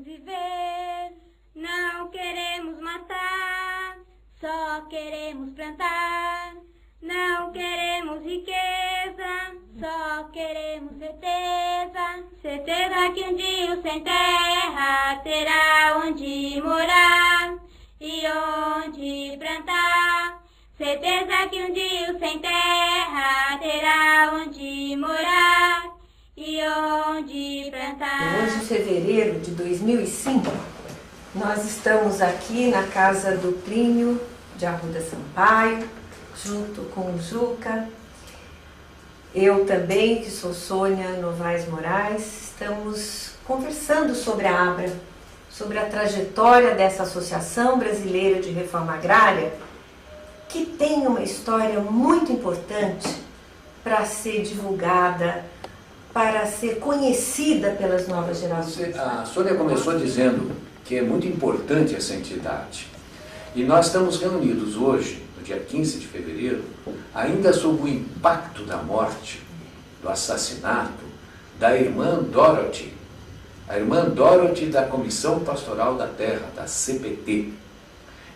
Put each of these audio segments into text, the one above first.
viver, não queremos matar, só queremos plantar. Não queremos riqueza, só queremos certeza. Certeza que um dia o sem terra terá onde morar e onde plantar. Certeza que um dia o sem terra terá onde morar e onde plantar. 11 de fevereiro de 2005, nós estamos aqui na casa do Plínio de Arruda Sampaio, junto com o Juca. Eu também, que sou Sônia Novaes Moraes, estamos conversando sobre a ABRA, sobre a trajetória dessa Associação Brasileira de Reforma Agrária, que tem uma história muito importante para ser divulgada, para ser conhecida pelas novas gerações. A Sônia começou dizendo que é muito importante essa entidade. E nós estamos reunidos hoje, no dia 15 de fevereiro, ainda sob o impacto da morte, do assassinato da irmã Dorothy, a irmã Dorothy da Comissão Pastoral da Terra, da CPT.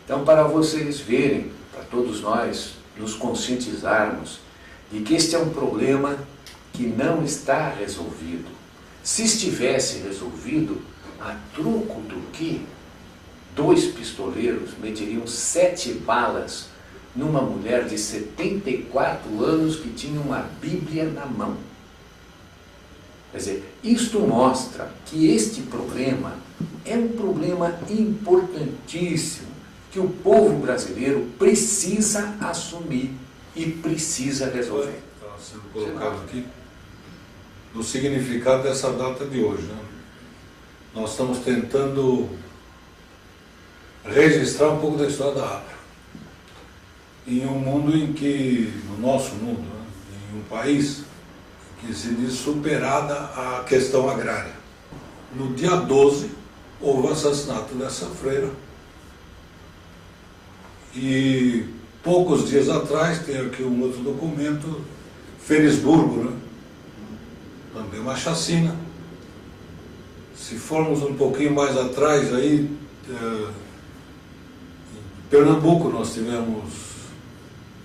Então, para vocês verem, para todos nós nos conscientizarmos de que este é um problema que não está resolvido. Se estivesse resolvido, a troco do que 2 pistoleiros metiriam 7 balas numa mulher de 74 anos que tinha uma Bíblia na mão. Quer dizer, isto mostra que este problema é um problema importantíssimo, que o povo brasileiro precisa assumir e precisa resolver. Está sendo colocado aqui no significado dessa data de hoje, né? Nós estamos tentando registrar um pouco da história da ABRA. Em um mundo em que, no nosso mundo, né, em um país que se diz superada a questão agrária. No dia 12, houve o assassinato dessa freira. E poucos dias atrás, tem aqui um outro documento, Felisburgo, né? Também uma chacina. Se formos um pouquinho mais atrás, aí, em Pernambuco nós tivemos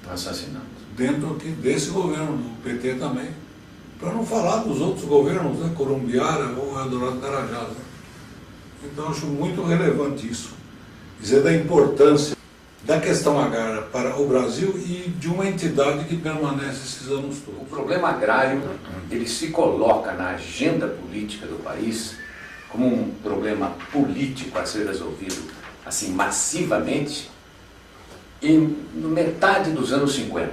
Assassinato. dentro aqui desse governo, do PT também, para não falar dos outros governos, né, Corumbiara ou Eldorado Carajás. Né? Então acho muito relevante isso, dizer da importância da questão agrária para o Brasil e de uma entidade que permanece esses anos todos. O problema agrário, ele se coloca na agenda política do país como um problema político a ser resolvido assim massivamente no metade dos anos 50.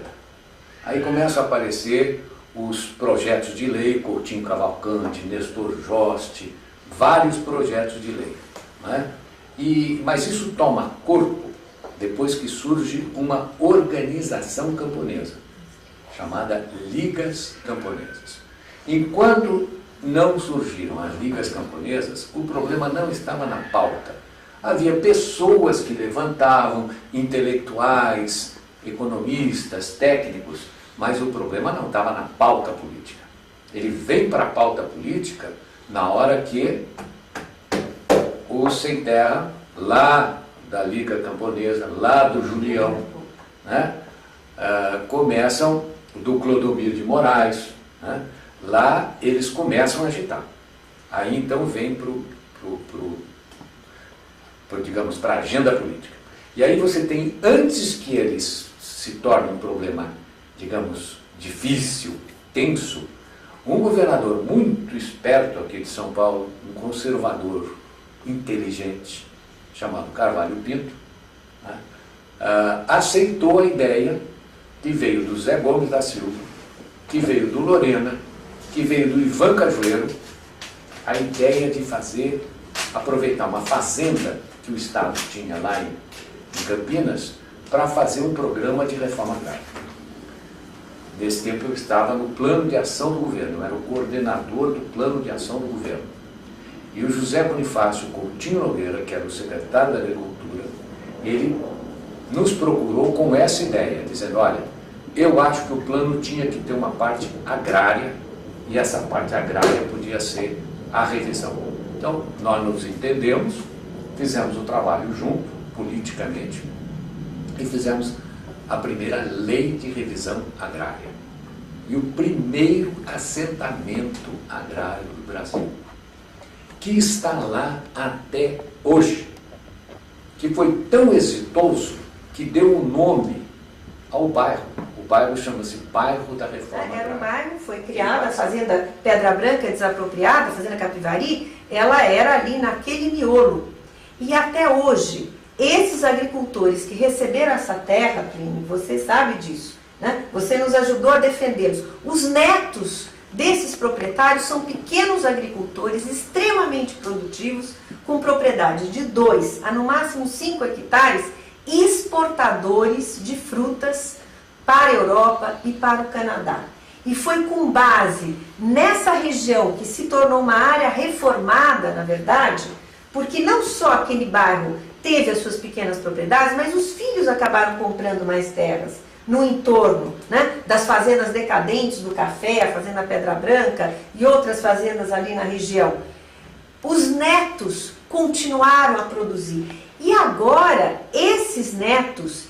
Aí começam a aparecer os projetos de lei, Coutinho Cavalcante, Nestor Joste, vários projetos de lei. Né? Mas isso toma corpo depois que surge uma organização camponesa, chamada Ligas Camponesas. Enquanto não surgiram as Ligas Camponesas, o problema não estava na pauta. Havia pessoas que levantavam, intelectuais, economistas, técnicos, mas o problema não estava na pauta política. Ele vem para a pauta política na hora que os sem terra, lá da Liga Camponesa, lá do Julião, né, começam, do Clodomiro de Moraes, né, lá eles começam a agitar. Aí então vem digamos, para a agenda política. E aí você tem, antes que eles se tornem um problema, digamos, difícil, tenso, um governador muito esperto aqui de São Paulo, um conservador inteligente, chamado Carvalho Pinto, né, aceitou a ideia que veio do Zé Gomes da Silva, que veio do Lorena, que veio do Ivan Cajueiro, a ideia de aproveitar uma fazenda que o Estado tinha lá em Campinas para fazer um programa de reforma agrária. Nesse tempo eu estava no plano de ação do governo, eu era o coordenador do plano de ação do governo. E o José Bonifácio Coutinho Nogueira, que era o secretário da Agricultura, ele nos procurou com essa ideia, dizendo, olha, eu acho que o plano tinha que ter uma parte agrária, e essa parte agrária podia ser a revisão. Então, nós nos entendemos, fizemos o trabalho junto, politicamente, e fizemos a primeira lei de revisão agrária. E o primeiro assentamento agrário do Brasil, que está lá até hoje, que foi tão exitoso que deu o nome ao bairro. O bairro chama-se Bairro da Reforma Agrária. Era um bairro, foi criada a Fazenda Pedra Branca desapropriada, a Fazenda Capivari, ela era ali naquele miolo. E até hoje, esses agricultores que receberam essa terra, Plínio, você sabe disso, né? Você nos ajudou a defendê-los. Os netos desses proprietários são pequenos agricultores extremamente produtivos, com propriedades de 2 a no máximo 5 hectares, exportadores de frutas para a Europa e para o Canadá. E foi com base nessa região que se tornou uma área reformada, na verdade, porque não só aquele bairro teve as suas pequenas propriedades, mas os filhos acabaram comprando mais terras no entorno, né, das fazendas decadentes do café, a Fazenda Pedra Branca e outras fazendas ali na região. Os netos continuaram a produzir. E agora, esses netos,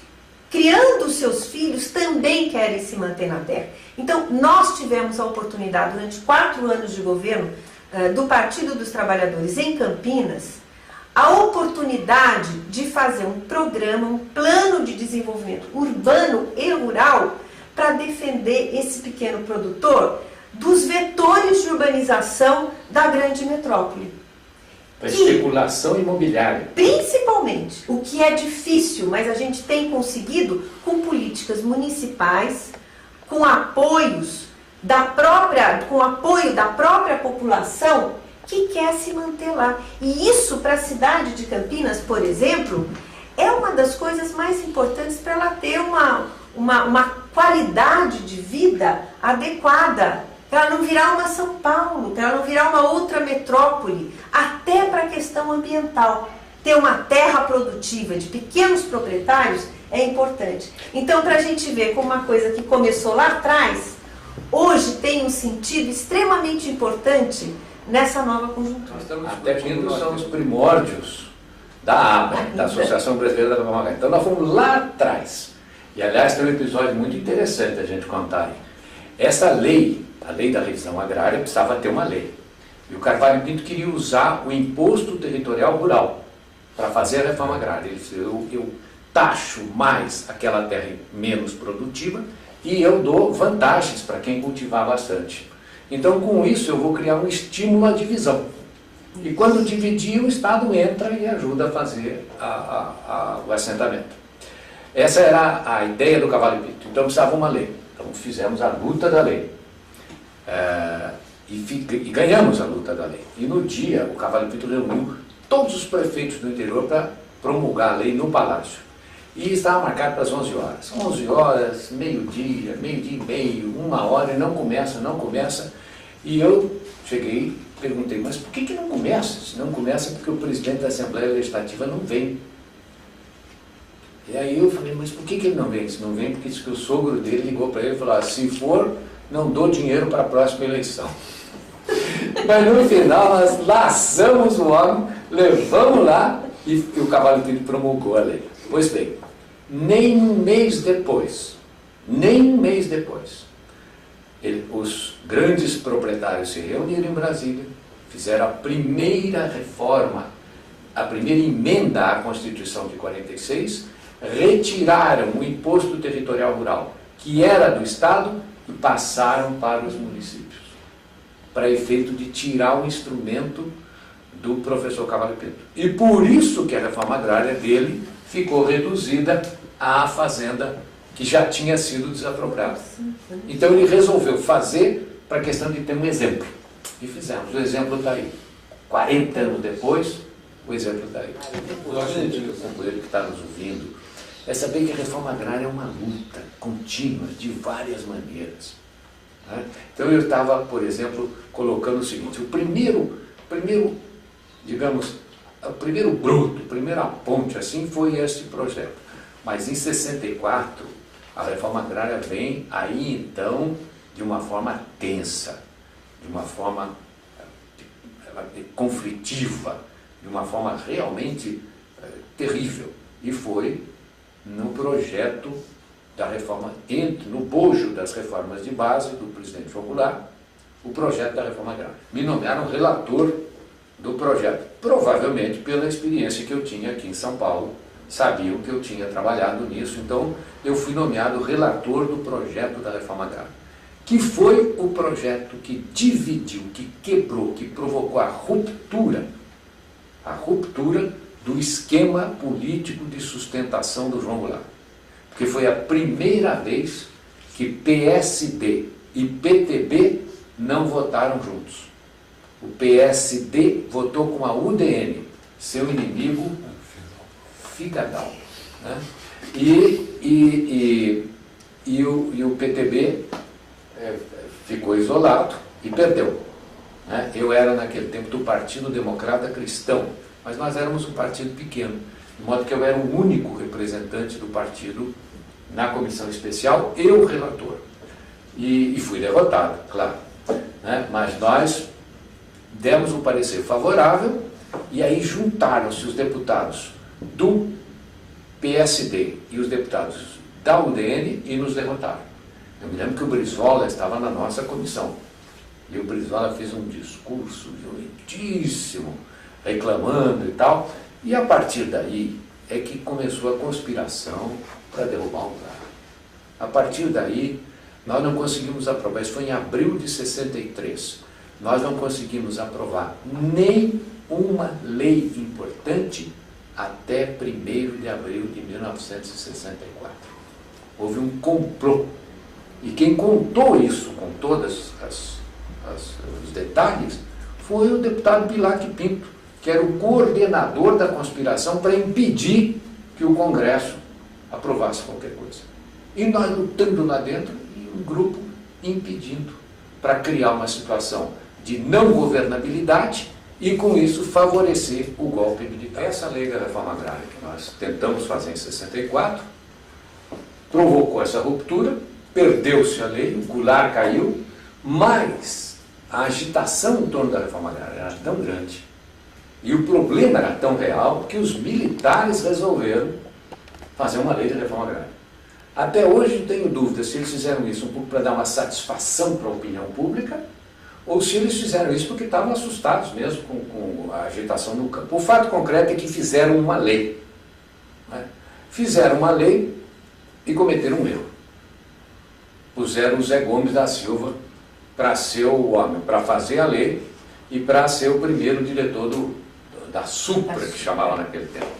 criando seus filhos, também querem se manter na terra. Então, nós tivemos a oportunidade, durante 4 anos de governo do Partido dos Trabalhadores em Campinas, a oportunidade de fazer um programa, um plano de desenvolvimento urbano e rural para defender esse pequeno produtor dos vetores de urbanização da grande metrópole. Para especulação imobiliária. Principalmente, o que é difícil, mas a gente tem conseguido com políticas municipais, com apoios com o apoio da própria população que quer se manter lá. E isso para a cidade de Campinas, por exemplo, é uma das coisas mais importantes para ela ter uma qualidade de vida adequada, para ela não virar uma São Paulo, para ela não virar uma outra metrópole, até para a questão ambiental. Ter uma terra produtiva de pequenos proprietários é importante. Então, para a gente ver como uma coisa que começou lá atrás, hoje tem um sentido extremamente importante nessa nova conjuntura. Até porque são os primórdios da ABRA, da Associação Brasileira da Reforma Agrária. Então nós fomos lá atrás. E aliás tem um episódio muito interessante a gente contar aí. Essa lei, a lei da revisão agrária, precisava ter uma lei. E o Carvalho Pinto queria usar o imposto territorial rural para fazer a reforma agrária. Ele disse, eu taxo mais aquela terra menos produtiva e eu dou vantagens para quem cultivar bastante. Então, com isso, eu vou criar um estímulo à divisão. E quando dividir, o Estado entra e ajuda a fazer o assentamento. Essa era a ideia do Carvalho Pinto. Então, precisava uma lei. Então, fizemos a luta da lei. E ganhamos a luta da lei. E no dia, o Carvalho Pinto reuniu todos os prefeitos do interior para promulgar a lei no Palácio. E estava marcado para as 11 horas. 11 horas, meio-dia, meio-dia e meio, 1 hora, e não começa. E eu cheguei e perguntei, mas por que não começa? Se não começa, porque o presidente da Assembleia Legislativa não vem. E aí eu falei, mas por que ele não vem? Se não vem, porque disse que o sogro dele ligou para ele e falou, se for, não dou dinheiro para a próxima eleição. Mas no final nós laçamos o homem, levamos lá e o Carvalho Pinto promulgou a lei. Pois bem, nem um mês depois, os grandes proprietários se reuniram em Brasília, fizeram a primeira reforma, a primeira emenda à Constituição de 46, retiraram o imposto territorial rural, que era do Estado, e passaram para os municípios, para efeito de tirar o instrumento do professor Carvalho Pinto. E por isso que a reforma agrária dele ficou reduzida à fazenda que já tinha sido desapropriada. Então ele resolveu fazer para a questão de ter um exemplo. E fizemos. O exemplo está aí. 40 anos depois, o exemplo está aí. O companheiro que está nos ouvindo é saber que a reforma agrária é uma luta contínua, de várias maneiras. Né? Então eu estava, por exemplo, colocando o seguinte, o primeiro bruto, a primeira ponte assim foi este projeto. Mas em 64, a reforma agrária vem aí então de uma forma tensa, de uma forma conflitiva, de uma forma realmente terrível. E foi no projeto da reforma, no bojo das reformas de base do presidente João Goulart, o projeto da reforma agrária. Me nomearam relator do projeto, provavelmente pela experiência que eu tinha aqui em São Paulo, sabiam que eu tinha trabalhado nisso, então eu fui nomeado relator do projeto da reforma agrária, que foi o projeto que dividiu, que quebrou, que provocou a ruptura do esquema político de sustentação do João Goulart. Porque foi a primeira vez que PSD e PTB não votaram juntos. O PSD votou com a UDN, seu inimigo figadal, né? E o PTB ficou isolado e perdeu, né? Eu era naquele tempo do Partido Democrata Cristão, mas nós éramos um partido pequeno, de modo que eu era o único representante do partido na comissão especial e o relator. E fui derrotado, claro, né? Mas nós demos um parecer favorável e aí juntaram-se os deputados do PSD e os deputados da UDN e nos derrotaram. Eu me lembro que o Brizola estava na nossa comissão e o Brizola fez um discurso violentíssimo, reclamando e tal, e a partir daí é que começou a conspiração para derrubar o Goulart. A partir daí nós não conseguimos aprovar, isso foi em abril de 63, nós não conseguimos aprovar nem uma lei importante até 1º de abril de 1964. Houve um complô. E quem contou isso com todos os detalhes foi o deputado Bilac Pinto, que era o coordenador da conspiração para impedir que o Congresso aprovasse qualquer coisa. E nós lutando lá dentro e um grupo impedindo, para criar uma situação de não governabilidade e com isso favorecer o golpe militar. Essa lei da reforma agrária que nós tentamos fazer em 64 provocou essa ruptura, perdeu-se a lei, o Goulart caiu, mas a agitação em torno da reforma agrária era tão grande e o problema era tão real que os militares resolveram fazer uma lei de reforma agrária. Até hoje não tenho dúvida se eles fizeram isso um pouco para dar uma satisfação para a opinião pública ou se eles fizeram isso porque estavam assustados mesmo com a agitação no campo. O fato concreto é que fizeram uma lei, né? Fizeram uma lei e cometeram um erro. Puseram o Zé Gomes da Silva para ser o homem, para fazer a lei e para ser o primeiro diretor da Supra, que chamava naquele tempo.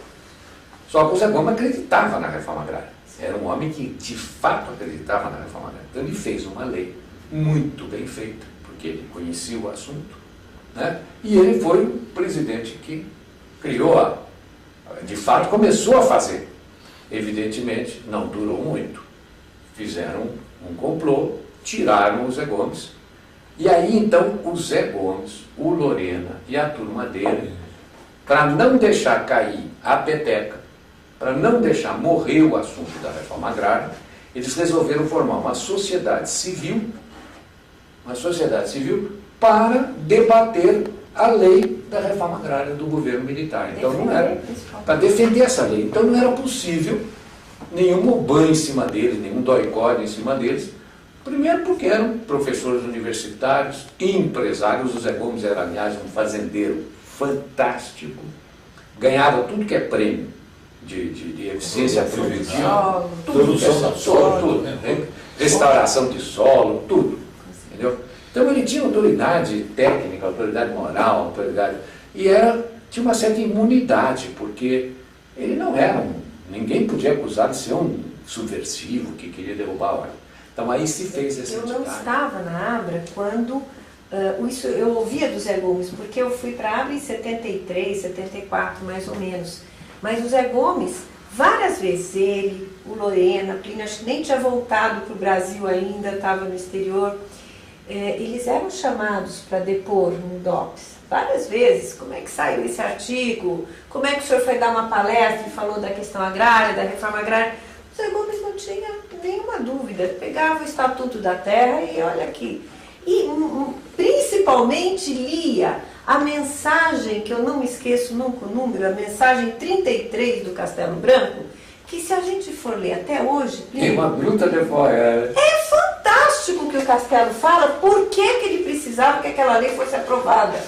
Só que o Zé Gomes acreditava na reforma agrária. Era um homem que de fato acreditava na reforma agrária. Então ele fez uma lei muito bem feita, porque ele conhecia o assunto, né? E ele foi o presidente que criou, de fato começou a fazer. Evidentemente não durou muito. Fizeram um complô, tiraram o Zé Gomes, e aí então o Zé Gomes, o Lorena e a turma dele, para não deixar cair a peteca, para não deixar morrer o assunto da reforma agrária, eles resolveram formar uma sociedade civil para debater a lei da reforma agrária do governo militar. Então não era para defender essa lei. Então não era possível nenhum moban em cima deles, nenhum doicode em cima deles. Primeiro porque eram professores universitários, empresários. O Zé Gomes era, aliás, um fazendeiro fantástico, ganhava tudo que é prêmio de eficiência produtiva, tudo, restauração de solo, tudo, entendeu? Então ele tinha autoridade técnica, autoridade moral, autoridade, e tinha uma certa imunidade, porque ele não era ninguém podia acusar de ser um subversivo que queria derrubar a ordem. Então aí se fez essa entidade. Eu não estava na Abra quando isso eu ouvia do Zé Gomes, porque eu fui para a Abra em 73, 74 mais ou menos. Mas o Zé Gomes, várias vezes, ele, o Lorena, Plínio, acho que nem tinha voltado para o Brasil ainda, estava no exterior, eles eram chamados para depor no DOPS. Várias vezes, como é que saiu esse artigo, como é que o senhor foi dar uma palestra e falou da questão agrária, da reforma agrária. O Zé Gomes não tinha nenhuma dúvida, pegava o Estatuto da Terra e olha aqui. E principalmente lia a mensagem, que eu não me esqueço nunca o número, a mensagem 33 do Castelo Branco, que se a gente for ler até hoje... Tem uma bruta de fora. É fantástico o que o Castelo fala, por que ele precisava que aquela lei fosse aprovada.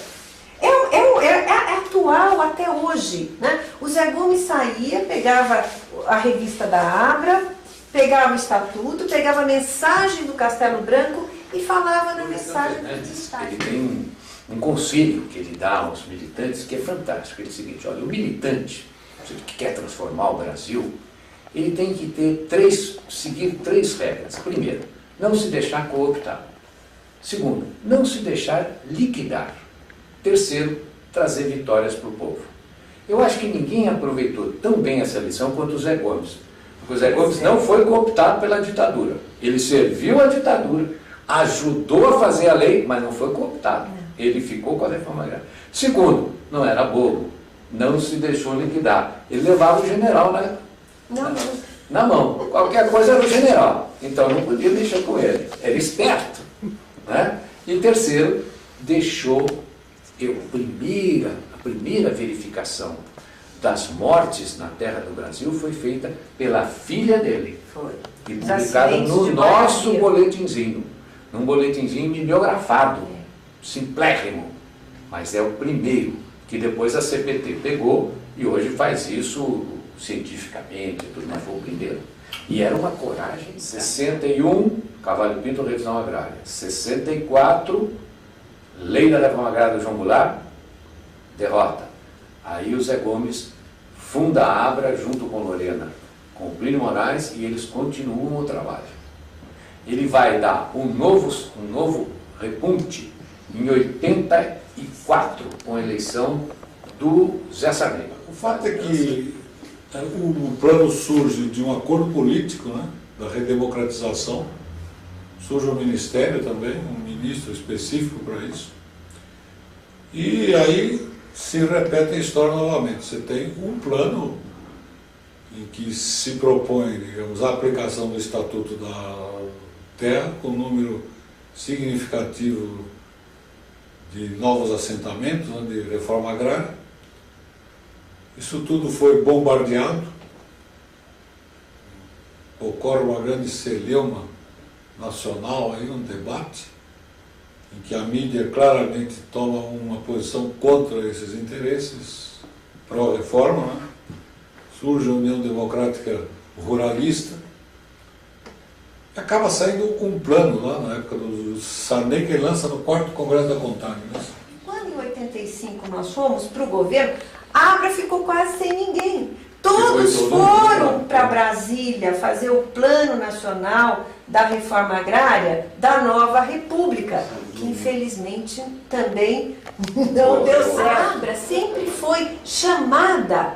É atual até hoje, né? O Zé Gomes saía, pegava a revista da Abra, pegava o estatuto, pegava a mensagem do Castelo Branco e falava na mensagem do Ele tem um conselho que ele dá aos militantes que é fantástico. Ele é o seguinte: olha, o militante que quer transformar o Brasil, ele tem que seguir 3 regras. Primeiro, não se deixar cooptar. Segundo, não se deixar liquidar. Terceiro, trazer vitórias para o povo. Eu acho que ninguém aproveitou tão bem essa lição quanto o Zé Gomes. Porque o Zé Gomes não foi cooptado pela ditadura. Ele serviu a ditadura, ajudou a fazer a lei, mas não foi cooptado. Ele ficou com a reforma agrária. Segundo, não era bobo, não se deixou liquidar. Ele levava o general na mão. Qualquer coisa era o general. Então não podia mexer com ele. Era esperto. Né? E terceiro, deixou a primeira verificação das mortes na terra do Brasil foi feita pela filha dele. Foi. E publicada no nosso boletinzinho. Num boletinzinho mimeografado, simplérrimo. Mas é o primeiro, que depois a CPT pegou e hoje faz isso cientificamente, tudo, mas foi o primeiro. E era uma coragem. 61, Cavalho Pinto, revisão agrária. 64, lei da reforma agrária do João Goulart, derrota. Aí o Zé Gomes funda a Abra junto com Lorena, com o Plínio Moraes, e eles continuam o trabalho. Ele vai dar um novo repunte em 84, com a eleição do Zé Sarney. O fato é que o plano surge de um acordo político, né, da redemocratização. Surge um ministério também, um ministro específico para isso. E aí se repete a história novamente. Você tem um plano em que se propõe, digamos, a aplicação do Estatuto da Terra, com um número significativo de novos assentamentos, né, de reforma agrária. Isso tudo foi bombardeado. Ocorre uma grande celeuma nacional, aí, um debate, em que a mídia claramente toma uma posição contra esses interesses, pró-reforma, né? Surge a União Democrática Ruralista, e acaba saindo um plano lá na época do Sarney, que ele lança no 4º Congresso da CONTAG. Né? Quando em 85 nós fomos para o governo, a Abra ficou quase sem ninguém. Todos foram para Brasília fazer o Plano Nacional da Reforma Agrária da Nova República, que infelizmente também não deu certo. A Abra sempre foi chamada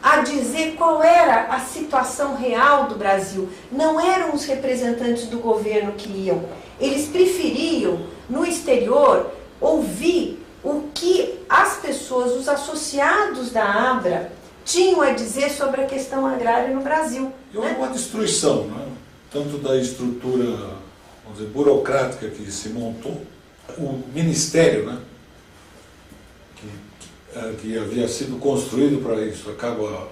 a dizer qual era a situação real do Brasil. Não eram os representantes do governo que iam. Eles preferiam, no exterior, ouvir o que as pessoas, os associados da Abra, tinham a dizer sobre a questão agrária no Brasil. E houve uma destruição, né? Tanto da estrutura, vamos dizer, burocrática que se montou, o ministério, né? Que havia sido construído para isso, acaba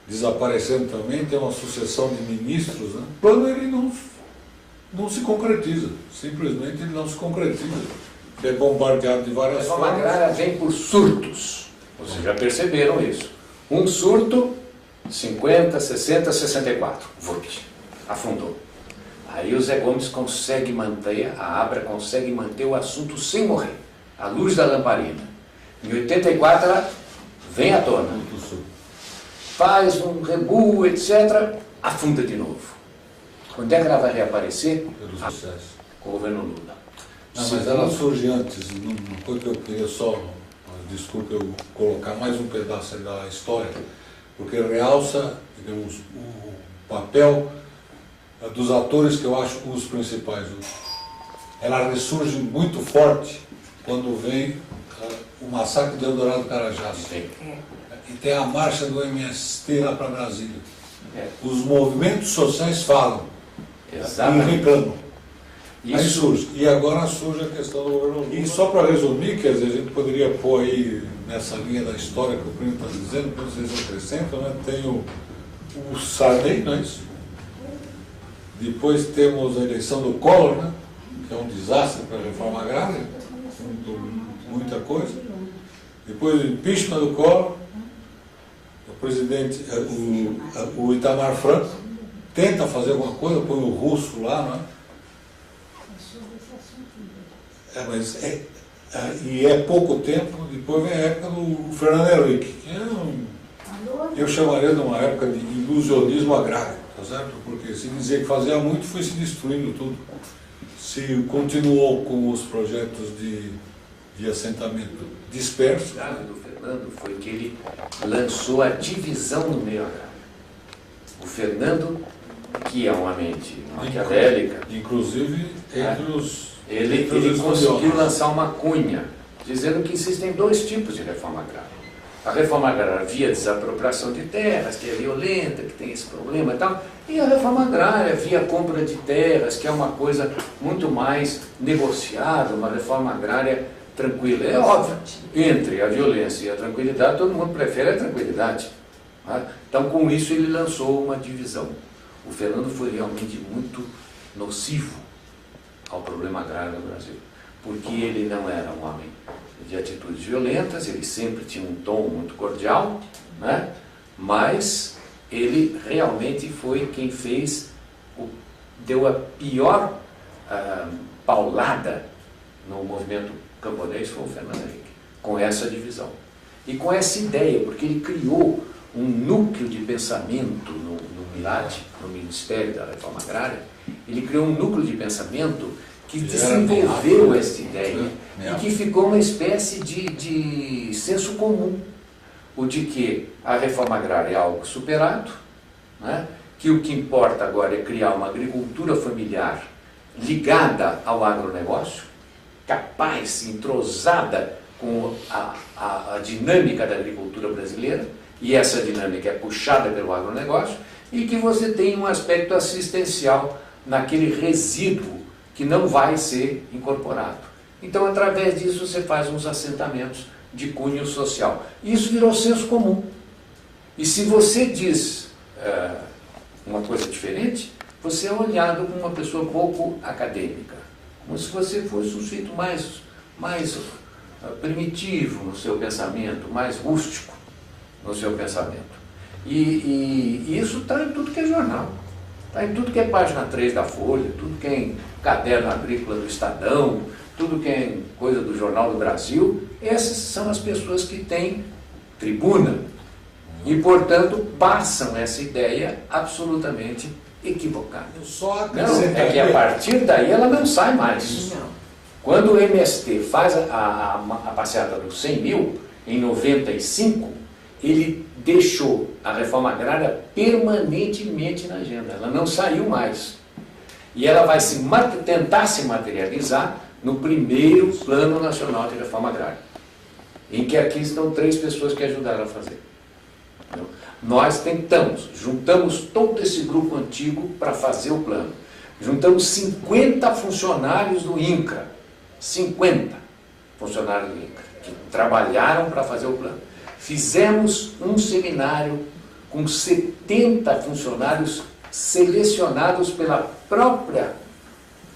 desaparecendo também, tem uma sucessão de ministros, né? O plano ele não se concretiza, simplesmente ele não se concretiza. Ele é bombardeado de várias formas. A reforma agrária vem por surtos, vocês já perceberam isso. Um surto, 50, 60, 64, afundou. Aí o Zé Gomes consegue manter, a Abra consegue manter o assunto sem morrer, à luz da lamparina. Em 84 ela vem à tona, faz um rebu, etc., afunda de novo. Quando é que ela vai reaparecer? Pelo sucesso. Com o governo Lula. Não, mas ela surge antes, não foi que eu queria só, desculpa eu colocar mais um pedaço aí da história, porque realça, digamos, o papel dos atores que eu acho os principais. Ela ressurge muito forte quando vem o massacre de Eldorado do Carajás. E tem a marcha do MST lá para Brasília. Os movimentos sociais falam. Exatamente. E reclamam. Aí surge. E agora surge a questão do governo Lula. E só para resumir, quer dizer, a gente poderia pôr aí, nessa linha da história que o Plínio está dizendo, que vocês acrescentam, né? Tem o Sarney, não é isso? Depois temos a eleição do Collor, né? Que é um desastre para a reforma agrária, muita coisa. Depois o impeachment do Collor, o presidente, o Itamar Franco, tenta fazer alguma coisa, põe o russo lá, não é? E é pouco tempo, depois vem a época do Fernando Henrique, que eu chamaria de uma época de ilusionismo agrário, tá certo? Porque se dizer que fazia muito, foi se destruindo tudo. Se continuou com os projetos de assentamento disperso. O caso do Fernando foi que ele lançou a divisão no meio agrário. O Fernando, que é uma mente maquiavélica, inclusive entre os... Ele conseguiu lançar uma cunha, dizendo que existem dois tipos de reforma agrária. A reforma agrária via desapropriação de terras, que é violenta, que tem esse problema e tal, e a reforma agrária via compra de terras, que é uma coisa muito mais negociada, uma reforma agrária tranquila. É óbvio, entre a violência e a tranquilidade, todo mundo prefere a tranquilidade. Então, com isso, ele lançou uma divisão. O Fernando foi realmente muito nocivo ao problema agrário no Brasil, porque ele não era um homem de atitudes violentas, ele sempre tinha um tom muito cordial, né? Mas ele realmente foi quem deu a pior paulada no movimento camponês, foi o Fernando Henrique, com essa divisão. E com essa ideia, porque ele criou um núcleo de pensamento no MILAD, no Ministério da Reforma Agrária. Ele criou um núcleo de pensamento que desenvolveu essa ideia e que ficou uma espécie de senso comum, o de que a reforma agrária é algo superado, né? Que o que importa agora é criar uma agricultura familiar ligada ao agronegócio, capaz, entrosada com a dinâmica da agricultura brasileira, e essa dinâmica é puxada pelo agronegócio, e que você tem um aspecto assistencial naquele resíduo que não vai ser incorporado. Então, através disso, você faz uns assentamentos de cunho social. Isso virou senso comum. E se você diz uma coisa diferente, você é olhado como uma pessoa pouco acadêmica, como se você fosse um sujeito mais primitivo no seu pensamento, mais rústico no seu pensamento. E isso está em tudo que é jornal, está em tudo que é página 3 da Folha, tudo que é em caderno agrícola do Estadão, tudo que é em coisa do Jornal do Brasil. Essas são as pessoas que têm tribuna e, portanto, passam essa ideia absolutamente equivocada. Não, é que a partir daí ela não sai mais. Não. Quando o MST faz a passeata dos 100 mil, em 95, ele deixou a reforma agrária permanentemente na agenda. Ela não saiu mais. E ela vai tentar se materializar no primeiro Plano Nacional de Reforma Agrária, em que aqui estão 3 pessoas que ajudaram a fazer. Nós juntamos todo esse grupo antigo para fazer o plano. Juntamos 50 funcionários do INCRA, 50 funcionários do INCRA, que trabalharam para fazer o plano. Fizemos um seminário com 70 funcionários selecionados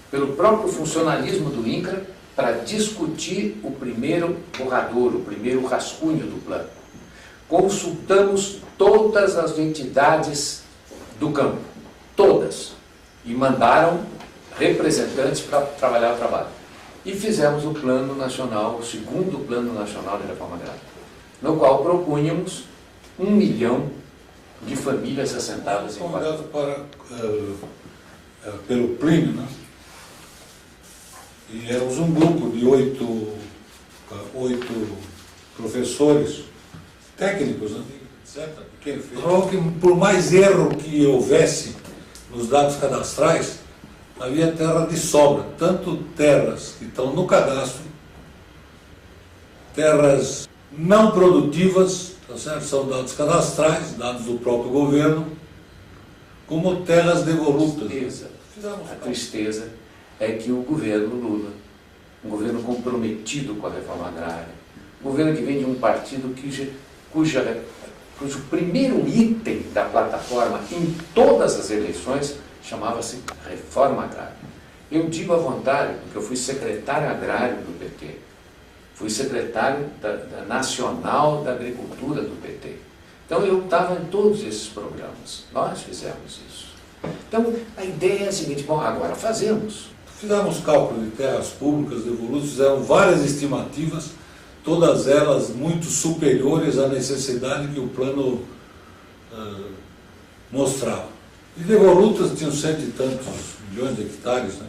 pelo próprio funcionalismo do INCRA para discutir o primeiro borrador, o primeiro rascunho do plano. Consultamos todas as entidades do campo, todas, e mandaram representantes para trabalhar o trabalho. E fizemos o Plano Nacional, o segundo Plano Nacional de Reforma Agrária, no qual propunhamos 1 milhão de famílias assentadas em convidado pelo Plínio, né? E éramos um grupo de 8 professores técnicos, né? Etc. Que por mais erro que houvesse nos dados cadastrais, havia terra de sobra, tanto terras que estão no cadastro, terras não produtivas, tá certo? São dados cadastrais, dados do próprio governo, como terras devolutas. A tristeza é que o governo Lula, um governo comprometido com a reforma agrária, um governo que vem de um partido cujo primeiro item da plataforma em todas as eleições chamava-se reforma agrária. Eu digo à vontade, porque eu fui secretário agrário do PT, fui secretário da Nacional da Agricultura do PT. Então eu estava em todos esses programas, nós fizemos isso. Então a ideia é a seguinte, bom, agora fazemos. Fizemos cálculo de terras públicas, devolutos, fizeram várias estimativas, todas elas muito superiores à necessidade que o plano mostrava. E devolutas tinham 100 e tantos milhões de hectares, né?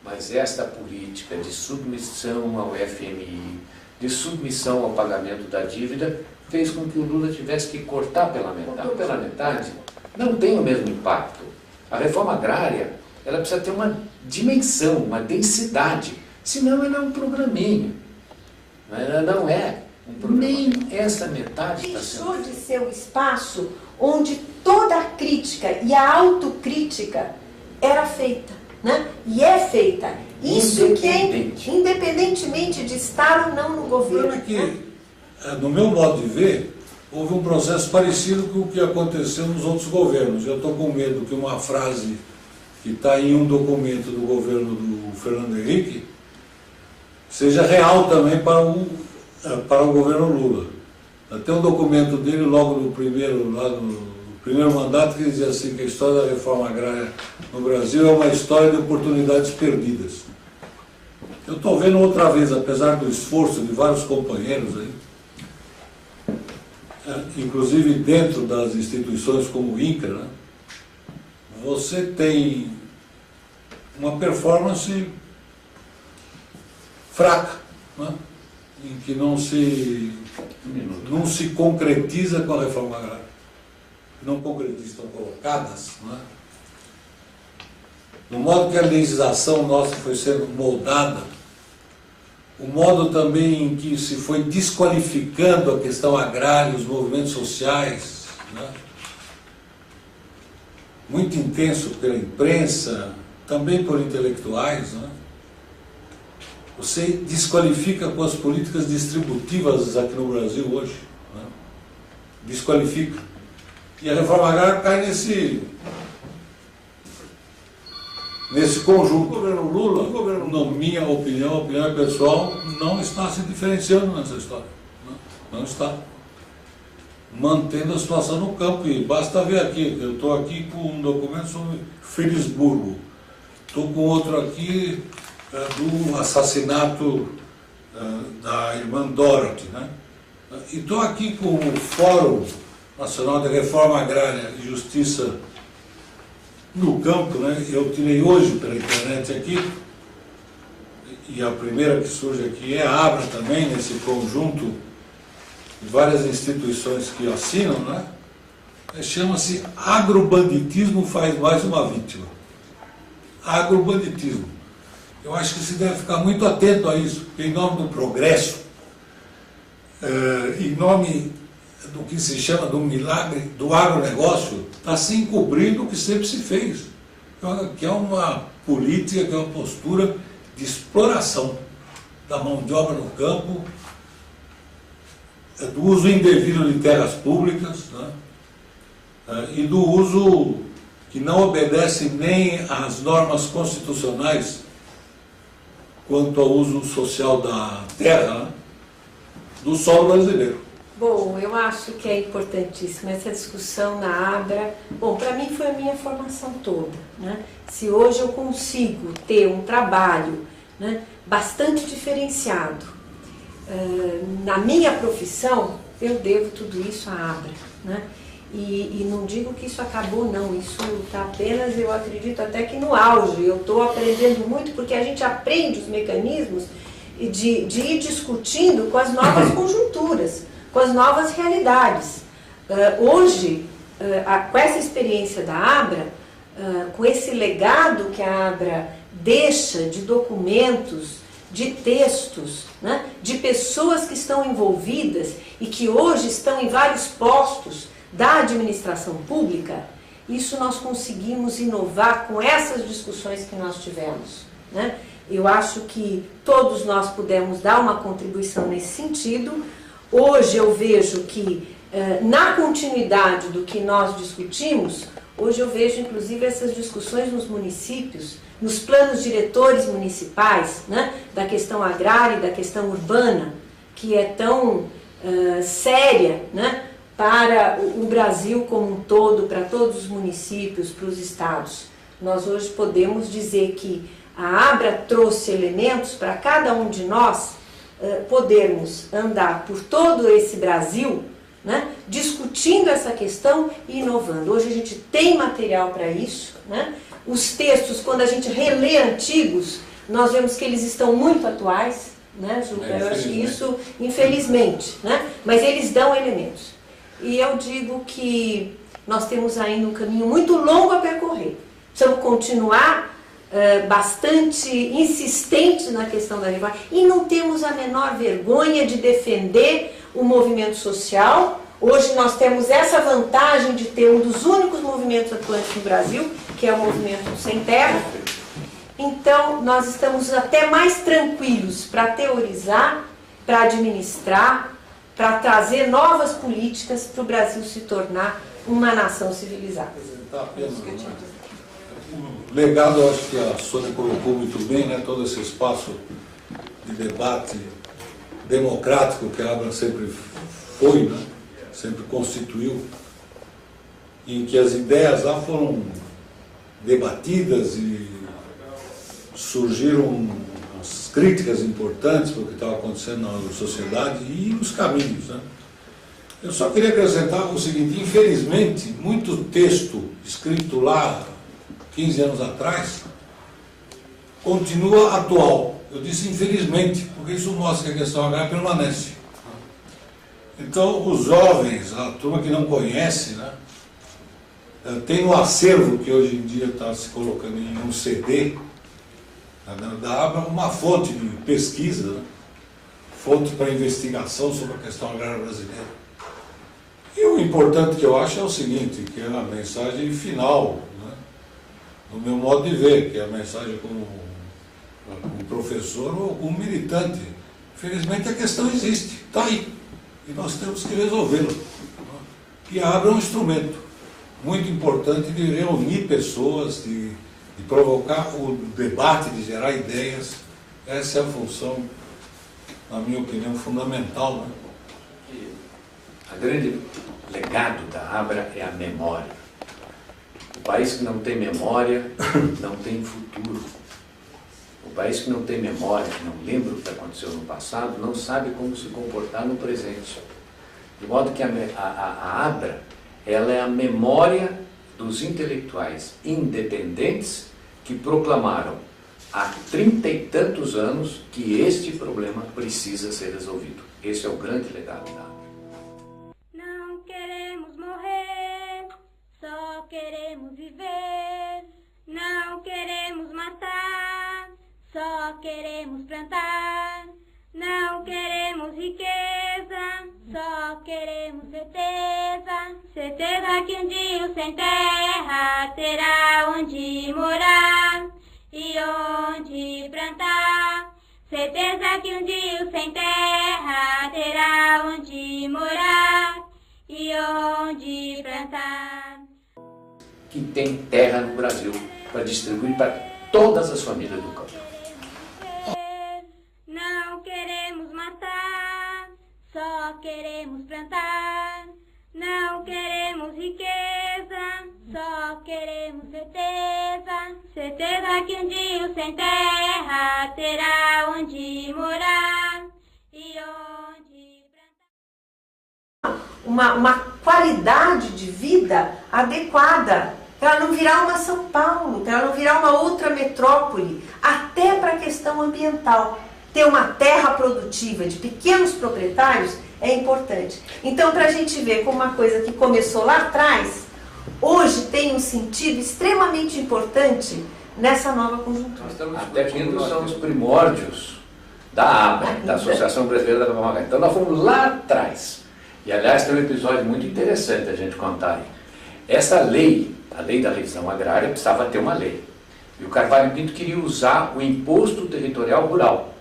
Mas esta política de submissão ao FMI, de submissão ao pagamento da dívida, fez com que o Lula tivesse que cortar pela metade. Cortou pela metade, não tem o mesmo impacto. A reforma agrária, ela precisa ter uma dimensão, uma densidade, senão ela é um programinha. Ela não é um programa. Nem essa metade está sendo. Deixou de ser o espaço onde toda a crítica e a autocrítica era feita, né? E é feita. Isso que é independentemente de estar ou não no governo. O problema é que, no meu modo de ver, houve um processo parecido com o que aconteceu nos outros governos. Eu estou com medo que uma frase que está em um documento do governo do Fernando Henrique seja real também para o governo Lula. Tem um documento dele logo no primeiro mandato que dizia assim que a história da reforma agrária no Brasil é uma história de oportunidades perdidas. Eu estou vendo outra vez, apesar do esforço de vários companheiros aí, inclusive dentro das instituições como o INCRA, né, você tem uma performance fraca, né, em que não se concretiza com a reforma agrária. Não concretizam, estão colocadas, né, no modo que a legislação nossa foi sendo moldada, o modo também em que se foi desqualificando a questão agrária, os movimentos sociais, né, muito intenso pela imprensa, também por intelectuais, né? Você desqualifica com as políticas distributivas aqui no Brasil hoje, né? Desqualifica. E a reforma agrária cai nesse conjunto. O governo Lula, na minha opinião pessoal, não está se diferenciando nessa história. Não está. Mantendo a situação no campo. E basta ver aqui, eu estou aqui com um documento sobre Felisburgo. Estou com outro aqui do assassinato da irmã Dorothy, né? E estou aqui com o Fórum Nacional de Reforma Agrária e Justiça no campo, né? Eu tirei hoje pela internet aqui, e a primeira que surge aqui é a ABRA também, nesse conjunto de várias instituições que assinam, né? Chama-se Agrobanditismo faz mais uma vítima. Agrobanditismo. Eu acho que se deve ficar muito atento a isso, porque em nome do progresso, em nome do que se chama do milagre do agronegócio, está se encobrindo o que sempre se fez, que é uma política, que é uma postura de exploração da mão de obra no campo, do uso indevido de terras públicas, né? E do uso que não obedece nem às normas constitucionais quanto ao uso social da terra, né? Do solo brasileiro. Bom, eu acho que é importantíssima essa discussão na ABRA. Bom, para mim foi a minha formação toda, né? Se hoje eu consigo ter um trabalho, né, bastante diferenciado na minha profissão, eu devo tudo isso à ABRA, né? E não digo que isso acabou, não, isso está apenas, eu acredito até que no auge. Eu estou aprendendo muito porque a gente aprende os mecanismos de ir discutindo com as novas conjunturas, com as novas realidades. Hoje, com essa experiência da ABRA, com esse legado que a ABRA deixa de documentos, de textos, né, de pessoas que estão envolvidas e que hoje estão em vários postos da administração pública, isso nós conseguimos inovar com essas discussões que nós tivemos. né? Eu acho que todos nós pudemos dar uma contribuição nesse sentido. Hoje eu vejo que, na continuidade do que nós discutimos, hoje eu vejo inclusive essas discussões nos municípios, nos planos diretores municipais, né, da questão agrária e da questão urbana, que é tão séria, né, para o Brasil como um todo, para todos os municípios, para os estados. Nós hoje podemos dizer que a Abra trouxe elementos para cada um de nós podermos andar por todo esse Brasil, né, discutindo essa questão e inovando. Hoje a gente tem material para isso, né? Os textos, quando a gente relê antigos, nós vemos que eles estão muito atuais, né, Juca? Eu acho que isso, infelizmente, né? Mas eles dão elementos. E eu digo que nós temos ainda um caminho muito longo a percorrer. Precisamos continuar bastante insistentes na questão da reforma e não temos a menor vergonha de defender o movimento social. Hoje nós temos essa vantagem de ter um dos únicos movimentos atuantes no Brasil, que é o movimento Sem Terra. Então nós estamos até mais tranquilos para teorizar, para administrar, para trazer novas políticas para o Brasil se tornar uma nação civilizada. O legado, eu acho que a Sônia colocou muito bem, né, todo esse espaço de debate democrático que a Abra sempre foi, né, sempre constituiu, em que as ideias lá foram debatidas e surgiram as críticas importantes para o que estava acontecendo na sociedade e os caminhos, né. Eu só queria acrescentar o seguinte: infelizmente, muito texto escrito lá 15 anos atrás continua atual. Eu disse infelizmente, porque isso mostra que a questão agrária permanece. Então, os jovens, a turma que não conhece, né, tem no acervo que hoje em dia está se colocando em um CD da Abra uma fonte de pesquisa, né, fonte para investigação sobre a questão agrária brasileira. E o importante que eu acho é o seguinte, que é a mensagem final, né, no meu modo de ver, que é a mensagem como professor ou como militante. Infelizmente a questão existe, está aí, e nós temos que resolvê-la. E a Abra é um instrumento muito importante de reunir pessoas, de provocar o debate, de gerar ideias. Essa é a função, na minha opinião, fundamental, né? O grande legado da Abra é a memória. O país que não tem memória não tem futuro. O país que não tem memória, que não lembra o que aconteceu no passado, não sabe como se comportar no presente. De modo que a Abra, ela é a memória dos intelectuais independentes que proclamaram há 30 e tantos anos que este problema precisa ser resolvido. Esse é o grande legado da Abra. Não queremos morrer, só queremos viver. Não queremos matar, só queremos plantar. Não queremos riqueza, só queremos certeza. Certeza que um dia o sem terra terá onde morar e onde plantar. Certeza que um dia o sem terra terá onde morar e onde plantar. Que tem terra no Brasil para distribuir para todas as famílias do campo. Não queremos matar, só queremos plantar. Não queremos riqueza, só queremos certeza. Certeza que um dia o sem terra terá onde morar e onde plantar. Uma qualidade de vida adequada, para ela não virar uma São Paulo, para ela não virar uma outra metrópole, até para a questão ambiental. Ter uma terra produtiva de pequenos proprietários é importante. Então, para a gente ver como uma coisa que começou lá atrás, hoje tem um sentido extremamente importante nessa nova conjuntura. Até porque são os primórdios da ABRA, da Associação Brasileira da Mamacá. Então nós fomos lá atrás. E aliás tem um episódio muito interessante a gente contar aí. Essa lei, a lei da revisão agrária, precisava ter uma lei. E o Carvalho Pinto queria usar o imposto territorial rural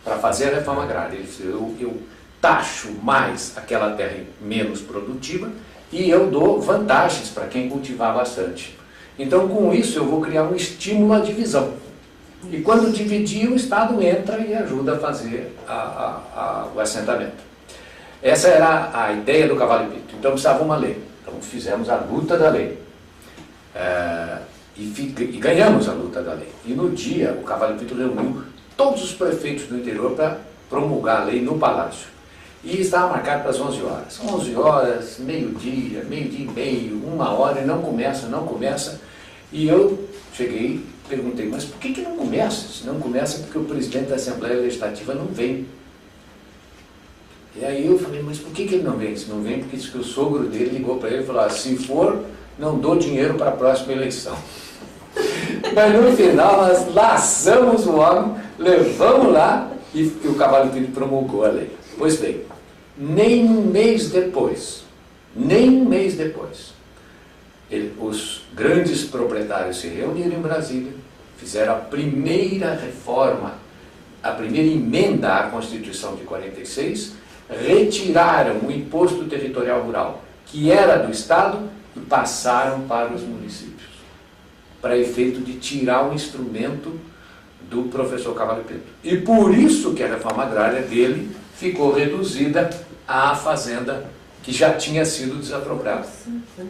para fazer a reforma agrária. Ele disse, eu taxo mais aquela terra menos produtiva e eu dou vantagens para quem cultivar bastante. Então, com isso, eu vou criar um estímulo à divisão. E quando dividir, o Estado entra e ajuda a fazer o assentamento. Essa era a ideia do Carvalho Pinto. Então, precisava uma lei. Então, fizemos a luta da lei. E ganhamos a luta da lei. E no dia, o Carvalho Pinto reuniu todos os prefeitos do interior para promulgar a lei no Palácio. E estava marcado para as 11 horas. 11 horas, meio-dia, meio-dia e meio, 1 hora, e não começa. E eu cheguei, perguntei, mas por que não começa? Se não começa, porque o presidente da Assembleia Legislativa não vem. E aí eu falei, mas por que ele não vem? Se não vem, porque disse que o sogro dele ligou para ele e falou, se for, não dou dinheiro para a próxima eleição. Mas no final nós laçamos o homem, levamos lá e o Carvalho Pinto promulgou a lei. Pois bem, nem um mês depois, os grandes proprietários se reuniram em Brasília, fizeram a primeira reforma, a primeira emenda à Constituição de 46, retiraram o imposto territorial rural, que era do Estado, e passaram para os municípios, para efeito de tirar o instrumento do professor Carvalho Pinto. E por isso que a reforma agrária dele ficou reduzida à fazenda que já tinha sido desapropriada.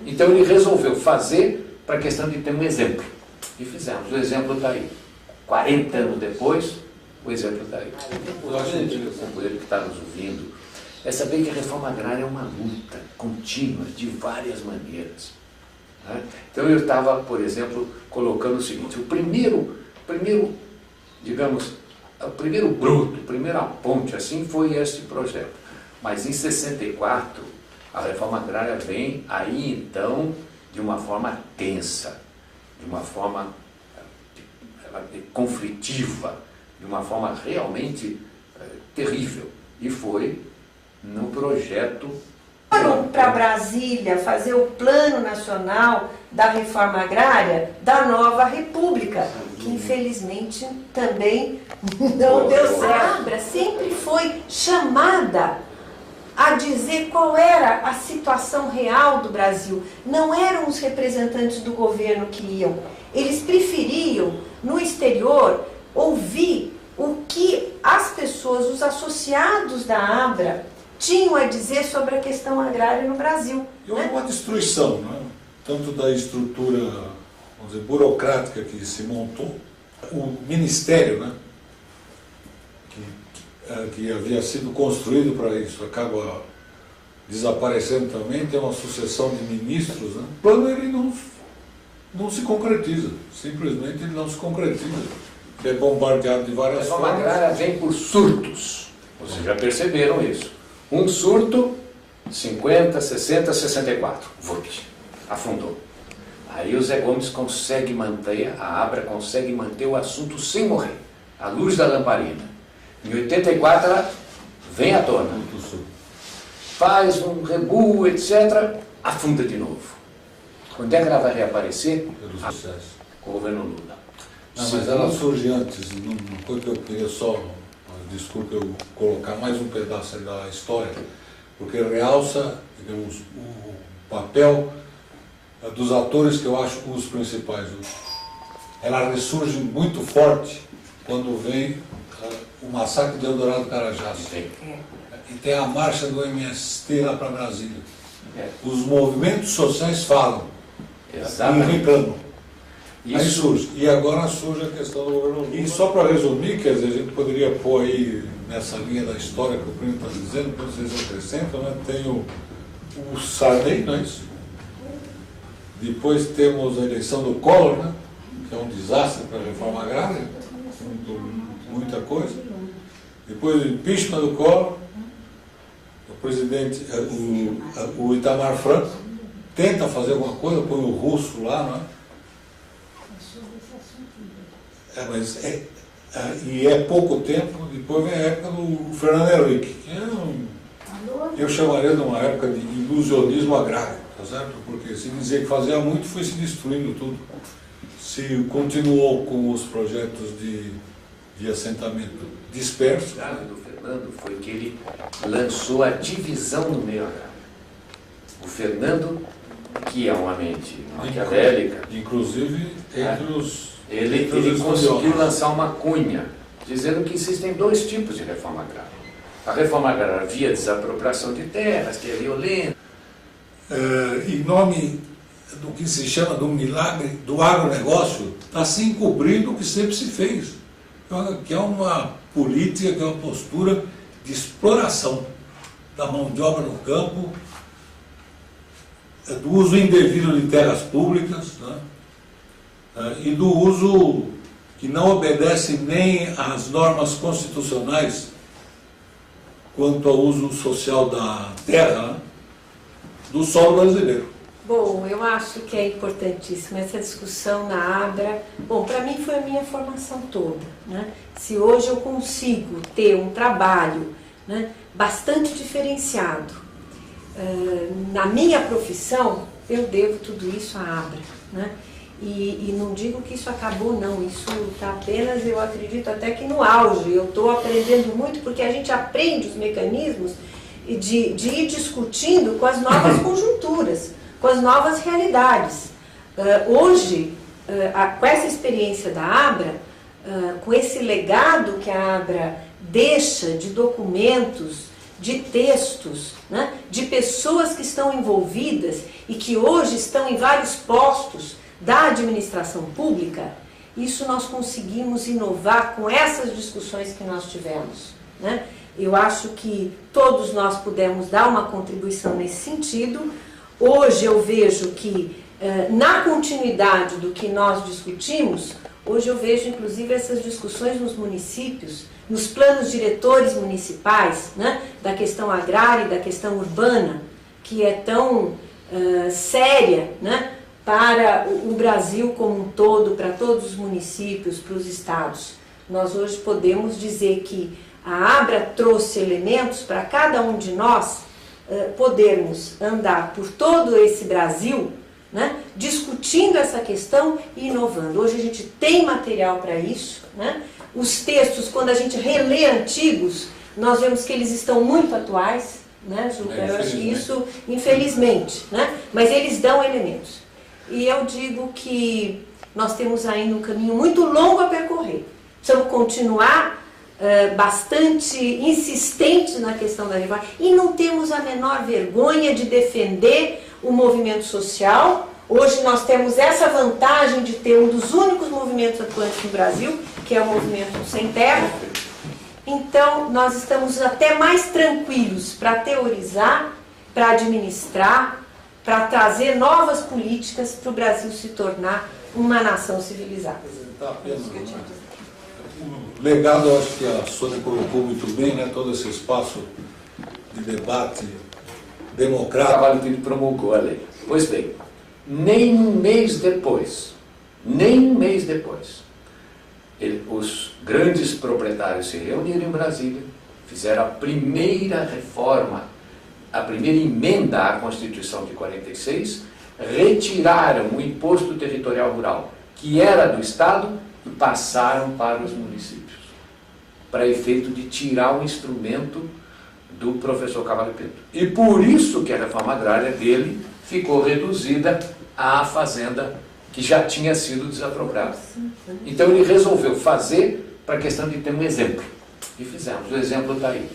Então ele resolveu fazer para a questão de ter um exemplo. E fizemos. O exemplo está aí. 40 anos depois, o exemplo está aí. O companheiro que está nos ouvindo é saber que a reforma agrária é uma luta contínua, de várias maneiras. Né? Então eu estava, por exemplo, colocando o seguinte, o primeiro bruto, a primeira ponte, assim, foi esse projeto. Mas em 64, a reforma agrária vem aí, então, de uma forma tensa, de uma forma conflitiva, de uma forma realmente terrível. E foi no projeto... Foram para Brasília fazer o Plano Nacional da Reforma Agrária da Nova República, que infelizmente também não deu certo. A Abra sempre foi chamada a dizer qual era a situação real do Brasil. Não eram os representantes do governo que iam. Eles preferiam, no exterior, ouvir o que as pessoas, os associados da Abra, tinham a dizer sobre a questão agrária no Brasil. E houve uma destruição, né? Tanto da estrutura, vamos dizer, burocrática que se montou, o ministério, né? Que havia sido construído para isso, acaba desaparecendo também, tem uma sucessão de ministros, né? O plano ele não se concretiza, simplesmente ele não se concretiza. É bombardeado de várias formas. A reforma agrária vem por surtos, vocês já perceberam isso. Um surto, 50, 60, 64, afundou. Aí o Zé Gomes consegue manter, a Abra consegue manter o assunto sem morrer, à luz da lamparina. Em 84 ela vem à tona, faz um rebu, etc., afunda de novo. Quando é que ela vai reaparecer? Com o governo Lula. Não, mas ela surge antes, uma coisa que eu queria só, desculpe eu colocar mais um pedaço aí da história, porque realça, digamos, o papel dos atores que eu acho os principais. Ela ressurge muito forte quando vem o massacre de Eldorado do Carajás. E tem a marcha do MST lá para Brasília. Os movimentos sociais falam. Exatamente. E reclamam. Isso. Aí surge. E agora surge a questão do governo Lula. E só para resumir, quer dizer, a gente poderia pôr aí nessa linha da história que o Primo está dizendo, que vocês acrescentam, né? Tem o Sarney, não é isso? Depois temos a eleição do Collor, né? Que é um desastre para a reforma agrária, muita coisa. Depois o impeachment do Collor, o presidente, o Itamar Franco, tenta fazer alguma coisa, põe o russo lá, não é? E é pouco tempo, depois vem a época do Fernando Henrique, que eu chamaria de uma época de ilusionismo agrário, tá certo? Porque se dizer que fazia muito foi se destruindo tudo. se continuou com os projetos de assentamento disperso. O grave do Fernando foi que ele lançou a divisão no meio agrário. O Fernando, que é uma mente maquiavélica, inclusive entre os... ele conseguiu lançar uma cunha, dizendo que existem dois tipos de reforma agrária. A reforma agrária via desapropriação de terras, que é violenta. Em nome do que se chama do milagre do agronegócio, está se encobrindo o que sempre se fez, que é uma política, que é uma postura de exploração da mão de obra no campo, do uso indevido de terras públicas, né? E do uso que não obedece nem às normas constitucionais quanto ao uso social da terra, né? Do solo brasileiro. Bom, eu acho que é importantíssima essa discussão na Abra. Bom, para mim foi a minha formação toda, né? Se hoje eu consigo ter um trabalho, né, bastante diferenciado na minha profissão, eu devo tudo isso à Abra, né? E não digo que isso acabou, não, isso está apenas, eu acredito até que no auge. Eu estou aprendendo muito porque a gente aprende os mecanismos de ir discutindo com as novas conjunturas, com as novas realidades. Hoje, com essa experiência da Abra, com esse legado que a Abra deixa de documentos, de textos, né, de pessoas que estão envolvidas e que hoje estão em vários postos da administração pública, isso nós conseguimos inovar com essas discussões que nós tivemos, né? Eu acho que todos nós pudemos dar uma contribuição nesse sentido. Hoje eu vejo que, na continuidade do que nós discutimos, hoje eu vejo inclusive essas discussões nos municípios, nos planos diretores municipais, né, da questão agrária e da questão urbana, que é tão séria, né, para o Brasil como um todo, para todos os municípios, para os estados. Nós hoje podemos dizer que a Abra trouxe elementos para cada um de nós podermos andar por todo esse Brasil, né, discutindo essa questão e inovando. Hoje a gente tem material para isso, né? Os textos, quando a gente relê antigos, nós vemos que eles estão muito atuais, né, Juca? Eu acho que isso, infelizmente, né? Mas eles dão elementos. E eu digo que nós temos ainda um caminho muito longo a percorrer. Precisamos continuar bastante insistentes na questão da reforma e não temos a menor vergonha de defender o movimento social. Hoje nós temos essa vantagem de ter um dos únicos movimentos atuantes no Brasil, que é o movimento Sem Terra. Então nós estamos até mais tranquilos para teorizar, para administrar, para trazer novas políticas para o Brasil se tornar uma nação civilizada. O legado, eu acho que a Sônia colocou muito bem, né, todo esse espaço de debate democrático. O Cavalho Pinto promulgou a lei. Pois bem, nem um mês depois, os grandes proprietários se reuniram em Brasília, fizeram a primeira reforma, a primeira emenda à Constituição de 46, retiraram o imposto territorial rural, que era do Estado, e passaram para os municípios, para efeito de tirar o instrumento do professor Cavalho Pinto. E por isso que a reforma agrária dele ficou reduzida à fazenda que já tinha sido desapropriada. Então ele resolveu fazer para a questão de ter um exemplo. E fizemos. O exemplo está aí.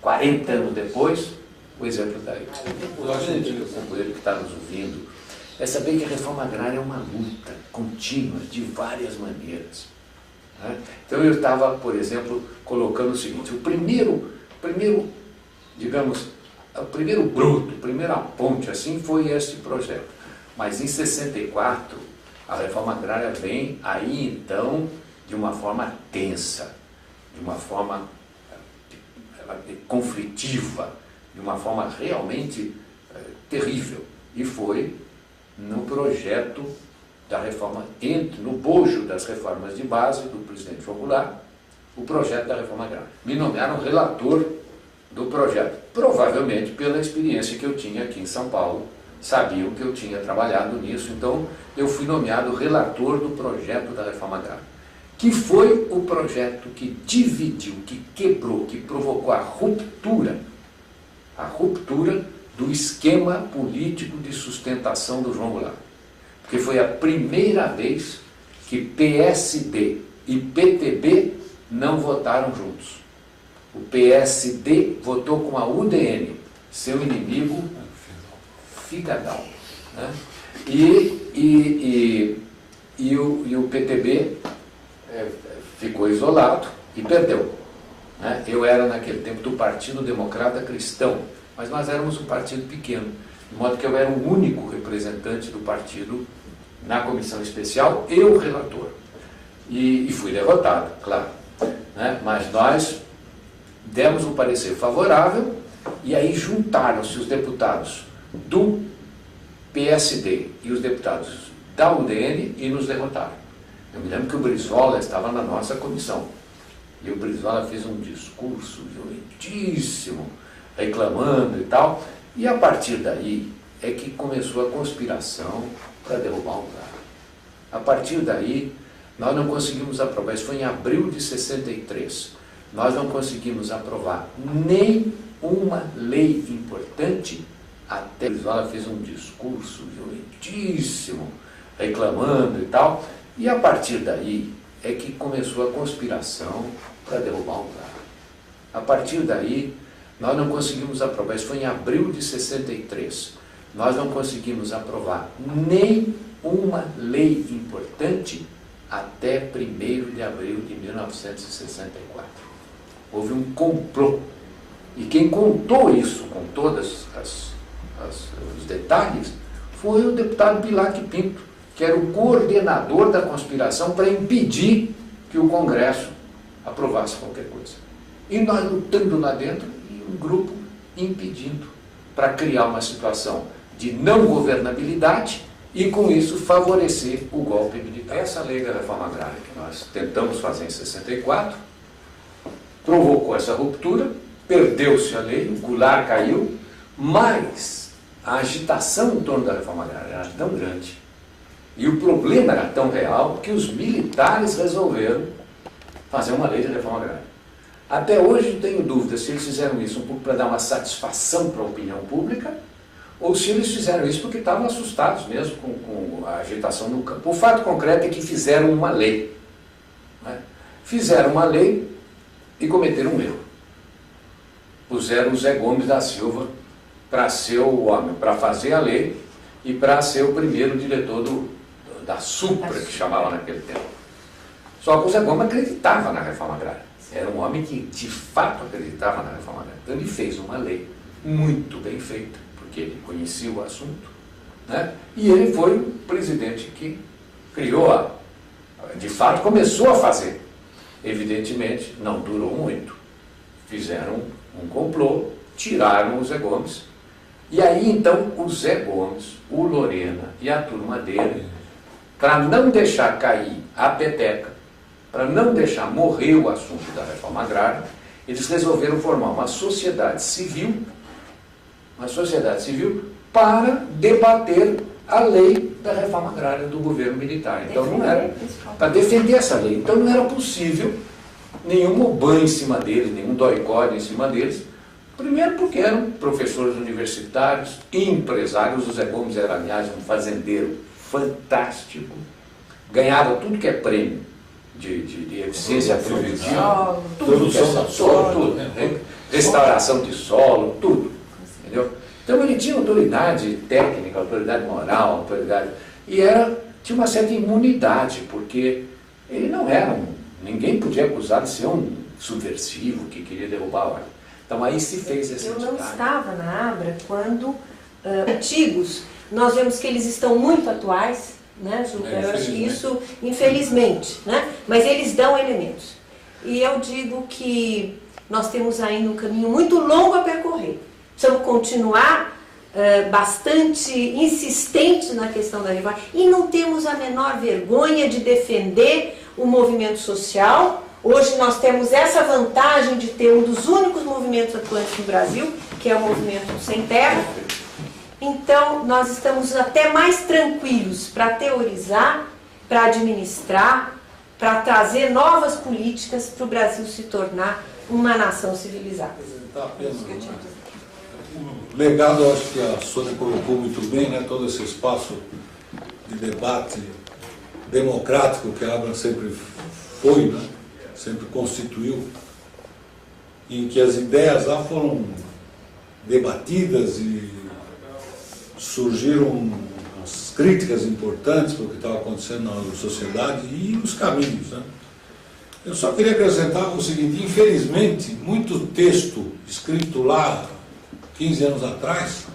40 anos depois, o exemplo está aí. O companheiro que está nos ouvindo é saber que a reforma agrária é uma luta contínua, de várias maneiras. Né? Então eu estava, por exemplo, colocando o seguinte: o primeiro digamos, o primeiro bruto, a primeira ponte assim foi este projeto. Mas em 64, a reforma agrária vem aí então de uma forma tensa, de uma forma conflitiva, de uma forma realmente terrível. E foi no projeto da reforma, no bojo das reformas de base do presidente Goulart, o projeto da reforma agrária. Me nomearam relator do projeto, provavelmente pela experiência que eu tinha aqui em São Paulo, sabiam que eu tinha trabalhado nisso, então eu fui nomeado relator do projeto da reforma agrária, que foi o projeto que dividiu, que quebrou, que provocou a ruptura do esquema político de sustentação do João Goulart. Porque foi a primeira vez que PSD e PTB não votaram juntos. O PSD votou com a UDN, seu inimigo figadão, né? E o PTB ficou isolado e perdeu, né? Eu era naquele tempo do Partido Democrata Cristão, mas nós éramos um partido pequeno, de modo que eu era o único representante do partido na comissão especial e o relator. E fui derrotado, claro, né? Mas nós demos um parecer favorável e aí juntaram-se os deputados do PSD e os deputados da UDN e nos derrotaram. Eu me lembro que o Brizola estava na nossa comissão e o Brizola fez um discurso violentíssimo, reclamando e tal, e a partir daí é que começou a conspiração para derrubar o Goulart. A partir daí nós não conseguimos aprovar, isso foi em abril de 63, nós não conseguimos aprovar nem uma lei importante até o Brizola fez um discurso violentíssimo, reclamando e tal, e a partir daí é que começou a conspiração para derrubar o Goulart. A partir daí nós não conseguimos aprovar, isso foi em abril de 63, nós não conseguimos aprovar nem uma lei importante até 1º de abril de 1964. Houve um complô. E quem contou isso com todos os detalhes foi o deputado Bilac Pinto, que era o coordenador da conspiração para impedir que o Congresso aprovasse qualquer coisa. E nós lutando lá dentro e um grupo impedindo para criar uma situação de não governabilidade e com isso favorecer o golpe militar. Essa lei da reforma agrária que nós tentamos fazer em 64 provocou essa ruptura, perdeu-se a lei, o Goulart caiu, mas a agitação em torno da reforma agrária era tão grande e o problema era tão real que os militares resolveram fazer uma lei de reforma agrária. Até hoje tenho dúvida se eles fizeram isso um pouco para dar uma satisfação para a opinião pública ou se eles fizeram isso porque estavam assustados mesmo com a agitação no campo. O fato concreto é que fizeram uma lei, né? Fizeram uma lei e cometeram um erro. Puseram o Zé Gomes da Silva para ser o homem, para fazer a lei e para ser o primeiro diretor da Supra, que chamava naquele tempo. Só que o Zé Gomes acreditava na reforma agrária. Era um homem que de fato acreditava na reforma agrária. Então ele fez uma lei muito bem feita, porque ele conhecia o assunto, né? E ele foi o presidente que criou, de fato começou a fazer. Evidentemente, não durou muito. Fizeram um complô, tiraram o Zé Gomes, e aí então o Zé Gomes, o Lorena e a turma dele, para não deixar cair a peteca, para não deixar morrer o assunto da reforma agrária, eles resolveram formar uma sociedade civil para debater a lei da reforma agrária do governo militar. Então não era para defender essa lei. Então não era possível nenhum moban em cima deles, nenhum doicode em cima deles. Primeiro porque eram professores universitários, empresários. O Zé Gomes era, aliás, um fazendeiro fantástico, ganhava tudo que é prêmio de eficiência produtiva, tudo, restauração de solo, tudo, entendeu? Então ele tinha autoridade técnica, autoridade moral, autoridade, e tinha uma certa imunidade, porque ele não era ninguém podia acusar de ser um subversivo que queria derrubar a ordem. Então aí se fez essa Eu não estava na Abra quando antigos, nós vemos que eles estão muito atuais, né, Juca? Eu acho que isso, infelizmente, né? Mas eles dão elementos. E eu digo que nós temos ainda um caminho muito longo a percorrer. Precisamos continuar bastante insistentes na questão da reforma e não temos a menor vergonha de defender o movimento social. Hoje nós temos essa vantagem de ter um dos únicos movimentos atuantes no Brasil, que é o Movimento Sem Terra. Então, nós estamos até mais tranquilos para teorizar, para administrar, para trazer novas políticas para o Brasil se tornar uma nação civilizada. O legado, eu acho que a Sônia colocou muito bem, né? Todo esse espaço de debate democrático que a Abra sempre foi, né? Sempre constituiu, em que as ideias lá foram debatidas e surgiram as críticas importantes para o que estava acontecendo na sociedade e os caminhos, né? Eu só queria acrescentar o seguinte: infelizmente, muito texto escrito lá 15 anos atrás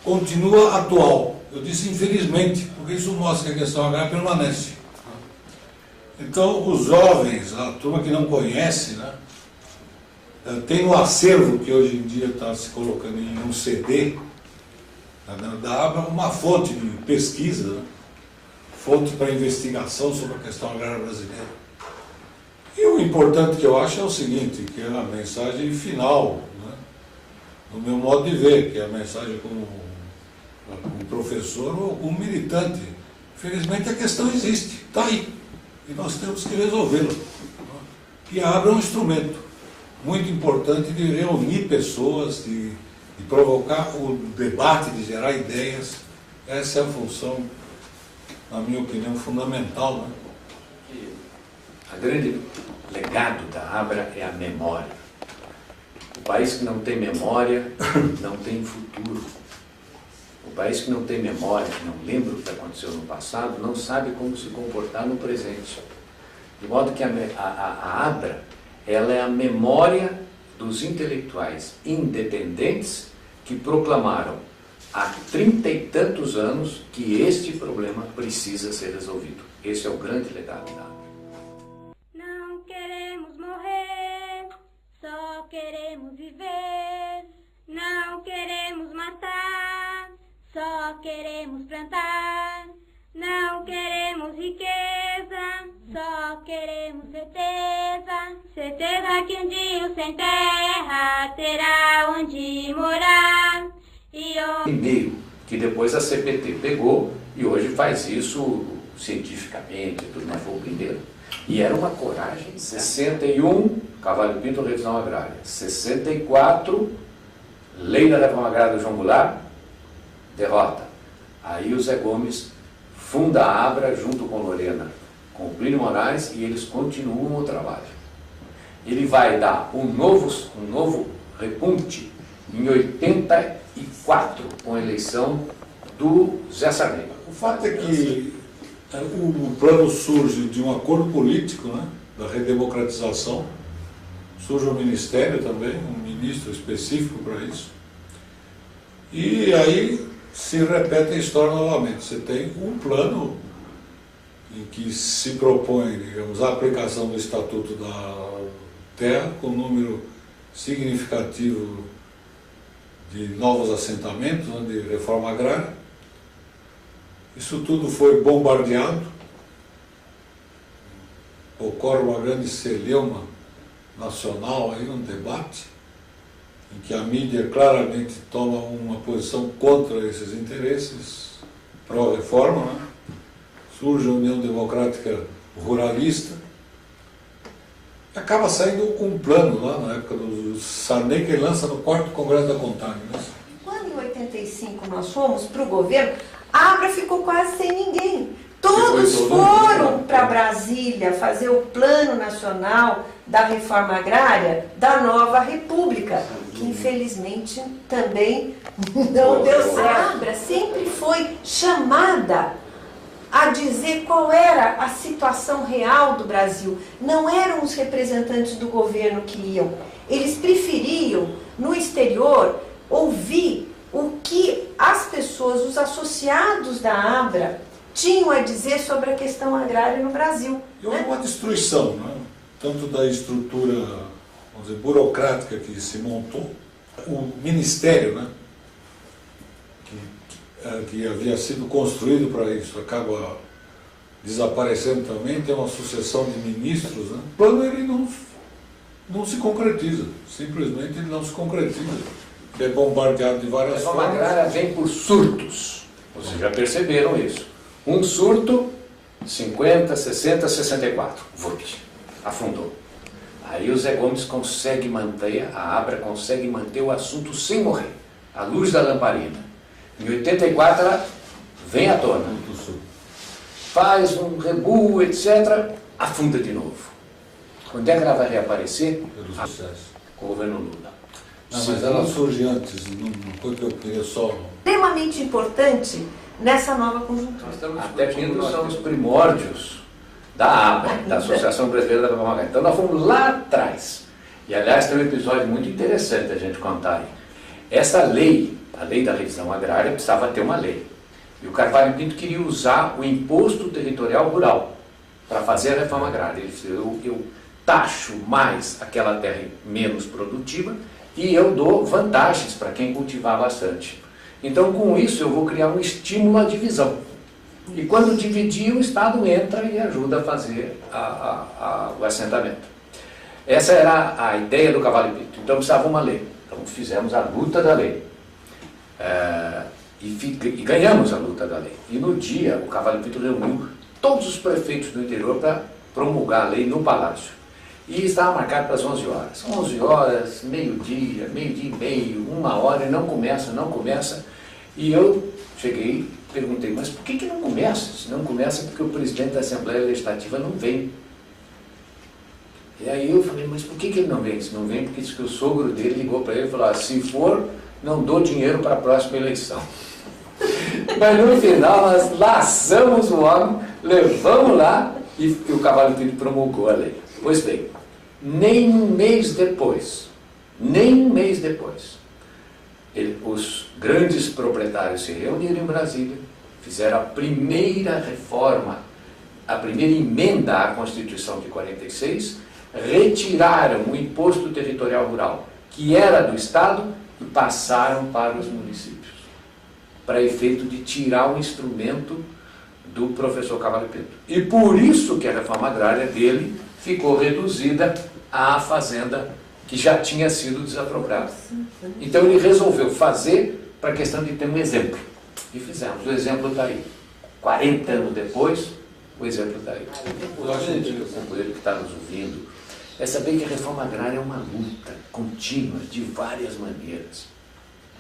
continua atual. Eu disse infelizmente, porque isso mostra que a questão agrária permanece. Então, os jovens, a turma que não conhece, né, tem no acervo que hoje em dia está se colocando em um CD da Abra uma fonte de pesquisa, né, fonte para investigação sobre a questão agrária brasileira. E o importante que eu acho é o seguinte, que é a mensagem final, né, no meu modo de ver, que é a mensagem como professor ou como militante. Infelizmente a questão existe, está aí, e nós temos que resolvê-la. E a Abra é um instrumento muito importante de reunir pessoas, de provocar o debate, de gerar ideias. Essa é a função, na minha opinião, fundamental, né? O grande legado da Abra é a memória. O país que não tem memória não tem futuro. O país que não tem memória, que não lembra o que aconteceu no passado, não sabe como se comportar no presente. De modo que a Abra, ela é a memória dos intelectuais independentes que proclamaram há 30 e tantos anos que este problema precisa ser resolvido. Esse é o grande legado da Abra. Não queremos morrer, só queremos viver. Não queremos matar, só queremos plantar. Não queremos riqueza, só queremos certeza. Certeza que um dia o sem terra terá onde morar. E-mail, que depois a CPT pegou e hoje faz isso cientificamente, tudo, mas foi o primeiro. E era uma coragem. 61, Cavalho Pinto, revisão agrária. 64, lei da reforma agrária do João Goulart, derrota. Aí o Zé Gomes funda a Abra junto com Lorena, com o Plínio Moraes, e eles continuam o trabalho. Ele vai dar um novo repunte em 84, com a eleição do Zé Sarney. O fato é que o plano surge de um acordo político, né, da redemocratização. Surge um ministério também, um ministro específico para isso. E aí se repete a história novamente. Você tem um plano em que se propõe, digamos, a aplicação do Estatuto da Terra com um número significativo de novos assentamentos, né, de reforma agrária. Isso tudo foi bombardeado. Ocorre uma grande celeuma nacional aí, um debate, em que a mídia claramente toma uma posição contra esses interesses, pró-reforma, né? Surge a União Democrática Ruralista, e acaba saindo um plano lá na época do Sarney, que ele lança no 4º Congresso da CONTAG. Né? Quando em 85 nós fomos para o governo, a Abra ficou quase sem ninguém. Todos foram para Brasília fazer o Plano Nacional da Reforma Agrária da Nova República, que infelizmente também não deu certo. A Abra sempre foi chamada a dizer qual era a situação real do Brasil. Não eram os representantes do governo que iam. Eles preferiam, no exterior, ouvir o que as pessoas, os associados da Abra, tinham a dizer sobre a questão agrária no Brasil. E houve uma destruição, né? Tanto da estrutura, vamos dizer, burocrática que se montou, o ministério, né? Que havia sido construído para isso, acaba desaparecendo também, tem uma sucessão de ministros, né? O plano ele não se concretiza, simplesmente ele não se concretiza. Foi bombardeado de A várias reforma formas. agrária vem por surtos. Vocês já perceberam isso. Um surto, 50, 60, 64. Vupt, afundou. Aí o Zé Gomes consegue manter, a Abra consegue manter o assunto sem morrer. À luz da lamparina. Em 84 ela vem à tona. Faz um rebu, etc. Afunda de novo. Quando é que ela vai reaparecer? Pelo sucesso. Com o governo Lula. Não, mas ela surge antes, não foi que eu queria só. Extremamente importante nessa nova conjuntura. Até Pinto são os primórdios da ABRA, da Associação Brasileira da Reforma Agrária. Então nós fomos lá atrás. E aliás tem um episódio muito interessante a gente contar aí. Essa lei, a lei da revisão agrária, precisava ter uma lei. E o Carvalho Pinto queria usar o imposto territorial rural para fazer a reforma agrária. Ele disse, eu taxo mais aquela terra menos produtiva e eu dou vantagens para quem cultivar bastante. Então, com isso, eu vou criar um estímulo à divisão. E quando dividir, o Estado entra e ajuda a fazer o assentamento. Essa era a ideia do Carvalho Pinto. Então, precisava uma lei. Então, fizemos a luta da lei. E ganhamos a luta da lei. E no dia, o Carvalho Pinto reuniu todos os prefeitos do interior para promulgar a lei no Palácio. E estava marcado para as 11 horas. 11 horas, meio-dia e meio, 1 hora, e não começa. E eu cheguei e perguntei, mas por que não começa? Se não começa, porque o presidente da Assembleia Legislativa não vem. E aí eu falei, mas por que ele não vem? Se não vem, porque disse que o sogro dele ligou para ele e falou, se for, não dou dinheiro para a próxima eleição. Mas no final nós laçamos o homem, levamos lá e o Carvalho Pinto promulgou a lei. Pois bem, nem um mês depois, os grandes proprietários se reuniram em Brasília, fizeram a primeira reforma, a primeira emenda à Constituição de 46, retiraram o imposto territorial rural, que era do Estado, e passaram para os municípios, para efeito de tirar o instrumento do professor Carvalho Pinto. E por isso que a reforma agrária dele ficou reduzida à fazenda que já tinha sido desapropriada. Então ele resolveu fazer para a questão de ter um exemplo. E fizemos. O exemplo está aí. 40 anos depois, o exemplo está aí. O companheiro que está nos ouvindo é saber que a reforma agrária é uma luta contínua, de várias maneiras.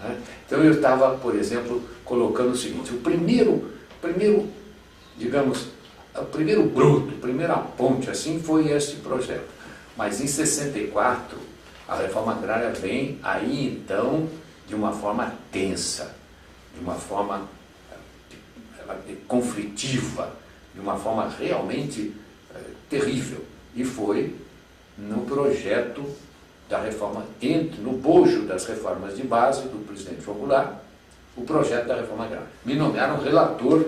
Né? Então eu estava, por exemplo, colocando o seguinte, o primeiro bruto, a primeira ponte, assim, foi este projeto. Mas em 64, a reforma agrária vem aí, então, de uma forma tensa, de uma forma conflitiva, de uma forma realmente terrível. E foi no projeto da reforma, no bojo das reformas de base do presidente João Goulart, o projeto da reforma agrária. Me nomearam relator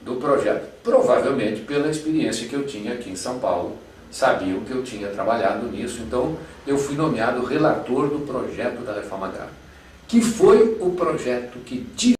do projeto, provavelmente pela experiência que eu tinha aqui em São Paulo, sabiam que eu tinha trabalhado nisso, então eu fui nomeado relator do projeto da reforma agrária, que foi o projeto que